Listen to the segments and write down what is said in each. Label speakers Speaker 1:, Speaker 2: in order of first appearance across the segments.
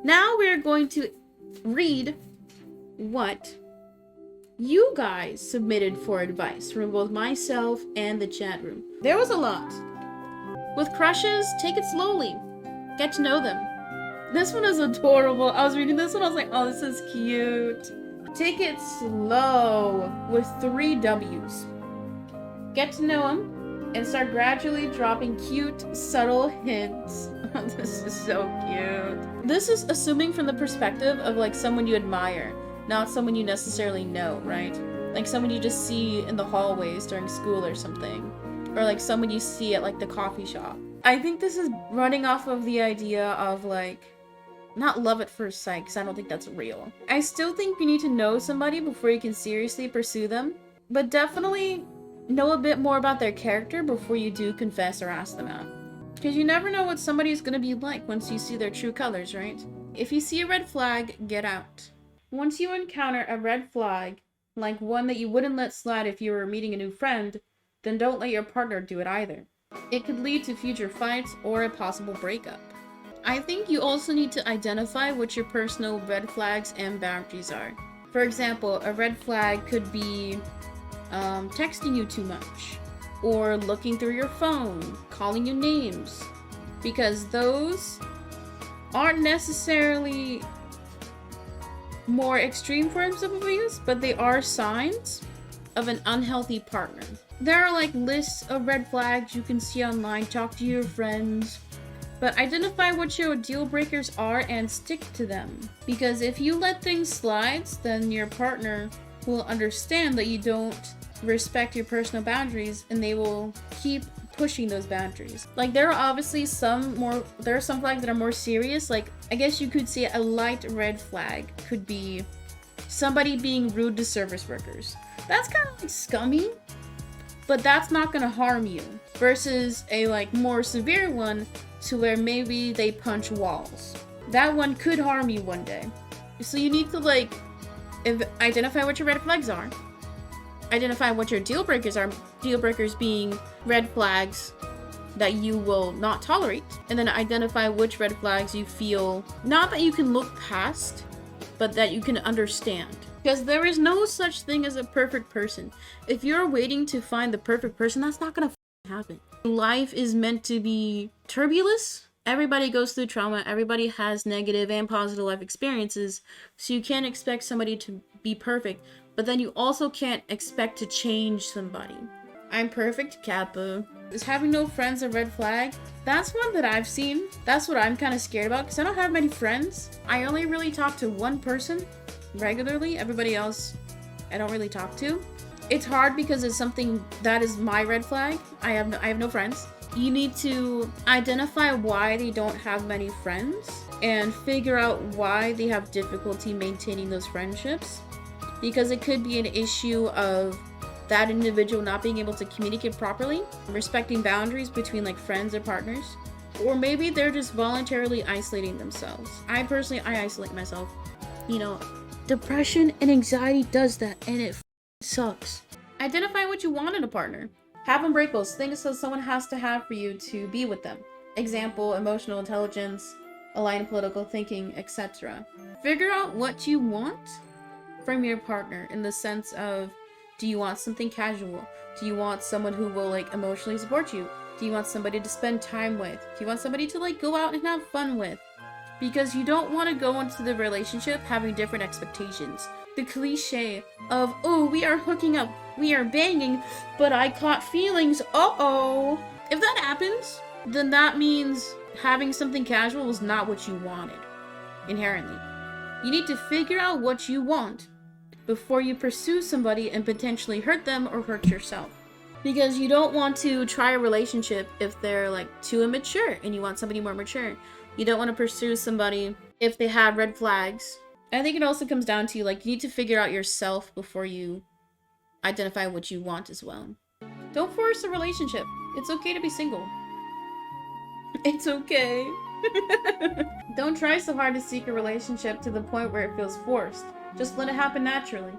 Speaker 1: Now we're going to read what you guys submitted for advice from both myself and the chat room. There was a lot. With crushes, take it slowly. Get to know them. This one is adorable. I was reading this one, I was like, oh, this is cute. Take it slow with 3 W's. Get to know them and start gradually dropping cute, subtle hints. This is so cute. This is assuming from the perspective of like someone you admire, not someone you necessarily know, right? Like someone you just see in the hallways during school or something. Or like someone you see at like the coffee shop. I think this is running off of the idea of like, not love at first sight, because I don't think that's real. I still think you need to know somebody before you can seriously pursue them, but definitely know a bit more about their character before you do confess or ask them out. Because you never know what somebody's gonna be like once you see their true colors, right? If you see a red flag, get out. Once you encounter a red flag, like one that you wouldn't let slide if you were meeting a new friend, then don't let your partner do it either. It could lead to future fights or a possible breakup. I think you also need to identify what your personal red flags and boundaries are. For example, a red flag could be texting you too much, or looking through your phone, calling you names, because those aren't necessarily more extreme forms of abuse, but they are signs of an unhealthy partner. There are like lists of red flags you can see online, talk to your friends, but identify what your deal breakers are and stick to them. Because if you let things slide, then your partner will understand that you don't respect your personal boundaries and they will keep pushing those boundaries. Like there are obviously some flags that are more serious. Like I guess you could say a light red flag could be somebody being rude to service workers. That's kind of like scummy, but that's not gonna harm you. Versus a like more severe one to where maybe they punch walls. That one could harm you one day. So you need to like identify what your red flags are. Identify what your deal breakers are. Deal breakers being red flags that you will not tolerate. And then identify which red flags you feel, not that you can look past, but that you can understand. Because there is no such thing as a perfect person. If you're waiting to find the perfect person, that's not gonna happen. Life is meant to be turbulent. Everybody goes through trauma. Everybody has negative and positive life experiences. So you can't expect somebody to be perfect, but then you also can't expect to change somebody. I'm perfect, Kappa. Is having no friends a red flag? That's one that I've seen. That's what I'm kind of scared about because I don't have many friends. I only really talk to one person regularly. Everybody else I don't really talk to. It's hard because it's something that is my red flag. I have no friends. You need to identify why they don't have many friends and figure out why they have difficulty maintaining those friendships. Because it could be an issue of that individual not being able to communicate properly, respecting boundaries between like friends or partners, or maybe they're just voluntarily isolating themselves. I isolate myself. You know, depression and anxiety does that, and it sucks. Identify what you want in a partner. Have unbreakables, things that someone has to have for you to be with them. Example, emotional intelligence, aligned political thinking, etc. Figure out what you want from your partner in the sense of, do you want something casual? Do you want someone who will like emotionally support you? Do you want somebody to spend time with? Do you want somebody to like go out and have fun with? Because you don't want to go into the relationship having different expectations. The cliche of, oh, we are hooking up, we are banging, but I caught feelings, uh-oh. If that happens, then that means having something casual was not what you wanted, inherently. You need to figure out what you want before you pursue somebody and potentially hurt them or hurt yourself. Because you don't want to try a relationship if they're like too immature and you want somebody more mature. You don't want to pursue somebody if they have red flags. I think it also comes down to like, you need to figure out yourself before you identify what you want as well. Don't force a relationship. It's okay to be single. It's okay. Don't try so hard to seek a relationship to the point where it feels forced. Just let it happen naturally.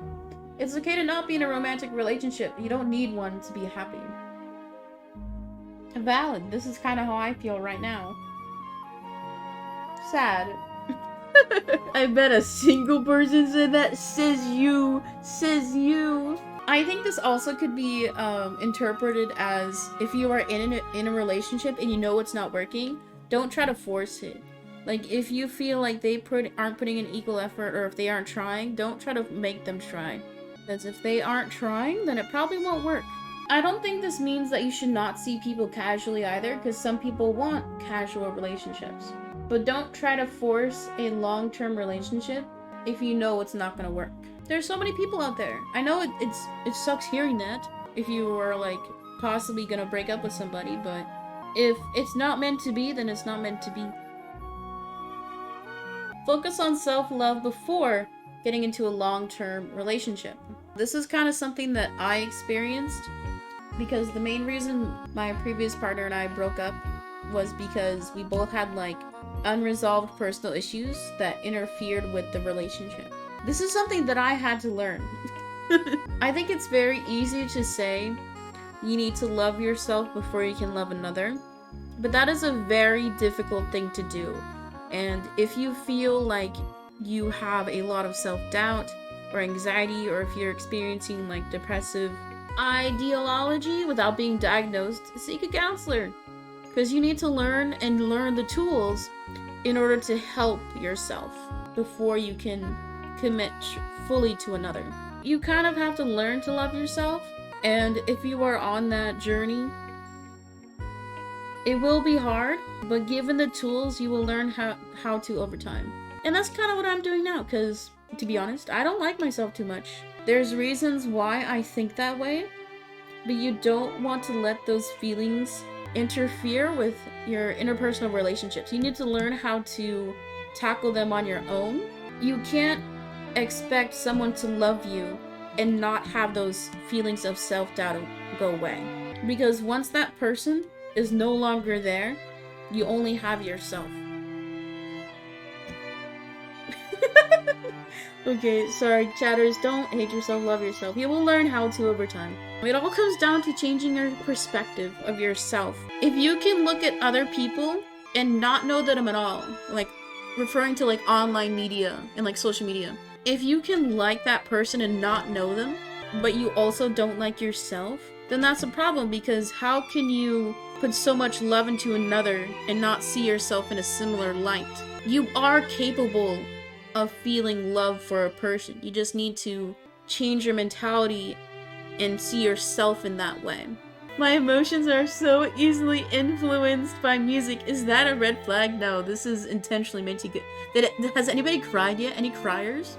Speaker 1: It's okay to not be in a romantic relationship. You don't need one to be happy. Valid. This is kind of how I feel right now. Sad. I bet a single person said that. Says you. Says you. I think this also could be interpreted as if you are in a relationship and you know it's not working, don't try to force it. Like, if you feel like they aren't putting in equal effort, or if they aren't trying, don't try to make them try. Because if they aren't trying, then it probably won't work. I don't think this means that you should not see people casually either, because some people want casual relationships. But don't try to force a long-term relationship if you know it's not gonna work. There's so many people out there. I know it sucks hearing that if you are like possibly gonna break up with somebody, but if it's not meant to be, then it's not meant to be. Focus on self-love before getting into a long-term relationship. This is kind of something that I experienced because the main reason my previous partner and I broke up was because we both had like unresolved personal issues that interfered with the relationship. This is something that I had to learn. I think it's very easy to say you need to love yourself before you can love another, but that is a very difficult thing to do. And if you feel like you have a lot of self-doubt or anxiety, or if you're experiencing like depressive ideology without being diagnosed, seek a counselor. Because you need to learn the tools in order to help yourself before you can commit fully to another. You kind of have to learn to love yourself, and if you are on that journey, it will be hard, but given the tools, you will learn how to over time. And that's kind of what I'm doing now, because, to be honest, I don't like myself too much. There's reasons why I think that way, but you don't want to let those feelings interfere with your interpersonal relationships. You need to learn how to tackle them on your own. You can't expect someone to love you and not have those feelings of self-doubt go away. Because once that person is no longer there, you only have yourself. Okay, sorry, chatters, don't hate yourself, love yourself. You will learn how to over time. It all comes down to changing your perspective of yourself. If you can look at other people and not know them at all, like referring to like online media and like social media, if you can like that person and not know them, but you also don't like yourself, then that's a problem, because how can you put so much love into another and not see yourself in a similar light? You are capable of feeling love for a person. You just need to change your mentality and see yourself in that way. My emotions are so easily influenced by music. Is that a red flag? No, this is intentionally meant to get... Has anybody cried yet? Any criers?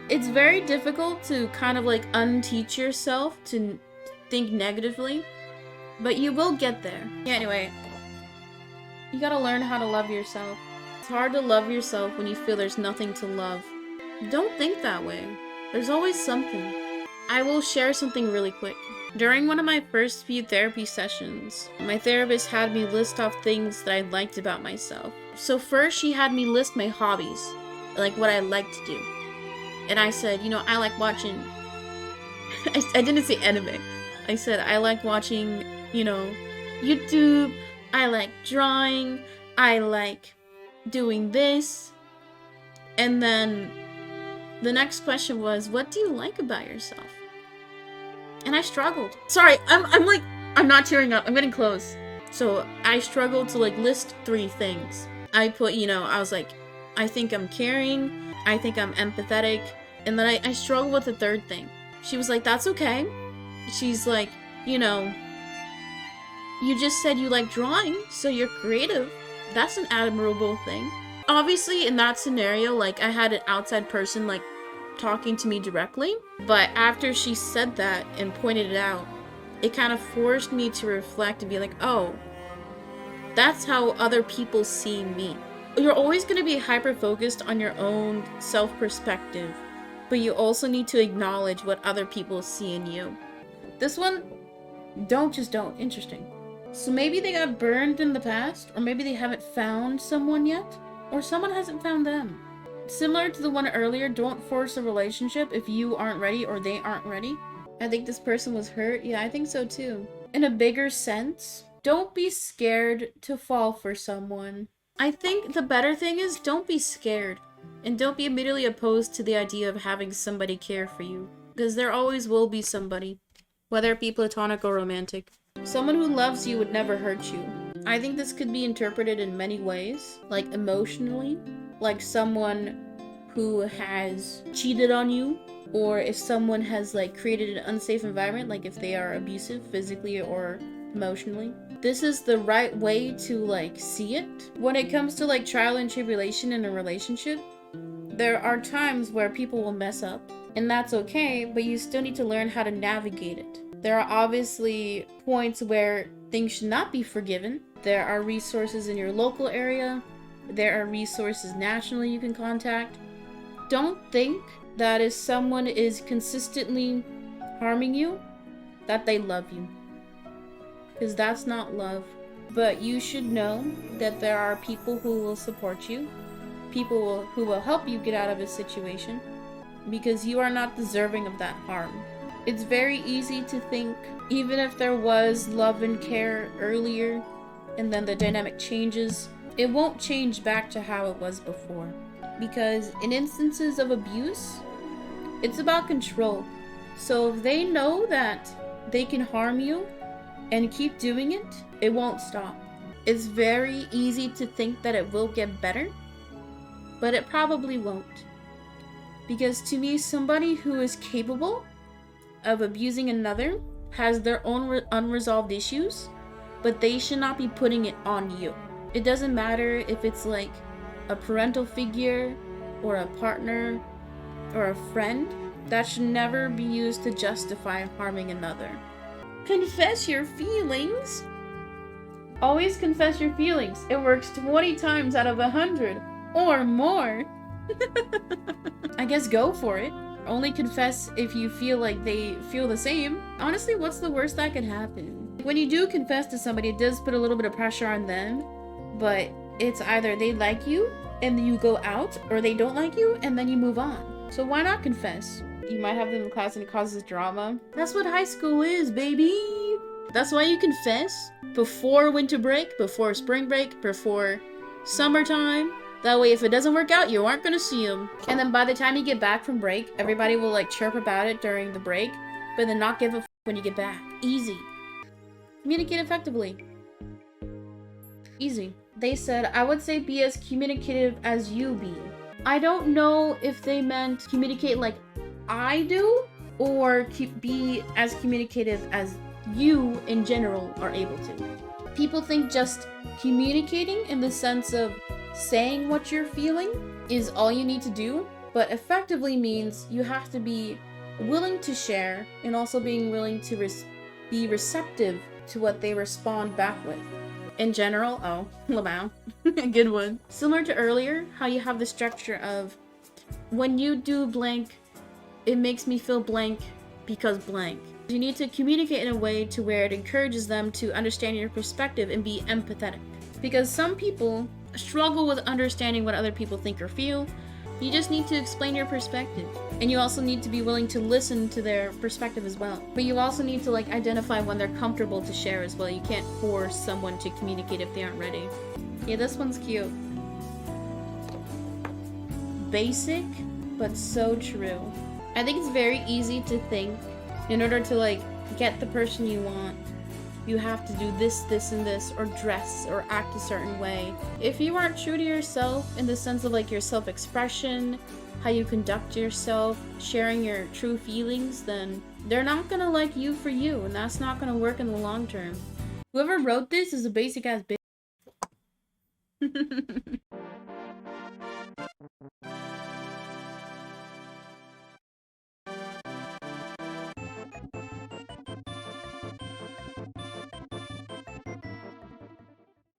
Speaker 1: It's very difficult to kind of like unteach yourself to think negatively, but you will get there. Yeah, anyway, you gotta learn how to love yourself. It's hard to love yourself when you feel there's nothing to love. Don't think that way. There's always something. I will share something really quick. During one of my first few therapy sessions, my therapist had me list off things that I liked about myself. So first she had me list my hobbies, like what I like to do. And I said, you know, I like watching... I didn't say anime. I said I like watching, you know, YouTube. I like drawing. I like doing this. And then the next question was, what do you like about yourself? And I struggled. Sorry, I'm not tearing up. I'm getting close. So I struggled to like list 3 things. I put, you know, I was like, I think I'm caring. I think I'm empathetic. And then I struggled with the 3rd thing. She was like, that's okay. She's like, you know, you just said you like drawing, so you're creative. That's an admirable thing. Obviously, in that scenario, like, I had an outside person, like, talking to me directly. But after she said that and pointed it out, it kind of forced me to reflect and be like, oh, that's how other people see me. You're always going to be hyper-focused on your own self-perspective, but you also need to acknowledge what other people see in you. This one, don't. Interesting. So maybe they got burned in the past, or maybe they haven't found someone yet, or someone hasn't found them. Similar to the one earlier, don't force a relationship if you aren't ready or they aren't ready. I think this person was hurt. Yeah, I think so too. In a bigger sense, don't be scared to fall for someone. I think the better thing is don't be scared. And don't be immediately opposed to the idea of having somebody care for you. Because there always will be somebody. Whether it be platonic or romantic. Someone who loves you would never hurt you. I think this could be interpreted in many ways. Like emotionally. Like someone who has cheated on you. Or if someone has like created an unsafe environment. Like if they are abusive physically or emotionally. This is the right way to like see it. When it comes to like trial and tribulation in a relationship, there are times where people will mess up, and that's okay, but you still need to learn how to navigate it. There are obviously points where things should not be forgiven. There are resources in your local area. There are resources nationally you can contact. Don't think that if someone is consistently harming you, that they love you. Because that's not love. But you should know that there are people who will support you. People who will help you get out of a situation. Because you are not deserving of that harm. It's very easy to think, even if there was love and care earlier, and then the dynamic changes, it won't change back to how it was before. Because in instances of abuse, it's about control. So if they know that they can harm you, and keep doing it, it won't stop. It's very easy to think that it will get better, but it probably won't. Because to me, somebody who is capable of abusing another has their own unresolved issues, but they should not be putting it on you. It doesn't matter if it's like a parental figure or a partner or a friend. That should never be used to justify harming another. Confess your feelings. Always confess your feelings. It works 20 times out of 100 or more. I guess go for it. Only confess if you feel like they feel the same. Honestly, what's the worst that could happen? When you do confess to somebody, it does put a little bit of pressure on them, but it's either they like you and then you go out, or they don't like you and then you move on. So why not confess? You might have them in class and it causes drama. That's what high school is, baby. That's why you confess before winter break, before spring break, before summertime. That way, if it doesn't work out, you aren't gonna see them. And then by the time you get back from break, everybody will like chirp about it during the break, but then not give a f when you get back. Easy. Communicate effectively. Easy. They said, I would say be as communicative as you be. I don't know if they meant communicate like I do, or be as communicative as you in general are able to. People think just communicating in the sense of saying what you're feeling is all you need to do, but effectively means you have to be willing to share and also being willing to be receptive to what they respond back with. In general, oh, Lamau, good one. Similar to earlier, how you have the structure of when you do blank, it makes me feel blank because blank. You need to communicate in a way to where it encourages them to understand your perspective and be empathetic. Because some people struggle with understanding what other people think or feel. You just need to explain your perspective. And you also need to be willing to listen to their perspective as well. But you also need to like identify when they're comfortable to share as well. You can't force someone to communicate if they aren't ready. Yeah, this one's cute. Basic, but so true. I think it's very easy to think in order to like get the person you want, you have to do this, this, and this, or dress, or act a certain way. If you aren't true to yourself in the sense of like your self-expression, how you conduct yourself, sharing your true feelings, then they're not gonna like you for you, and that's not gonna work in the long term. Whoever wrote this is a basic ass bitch.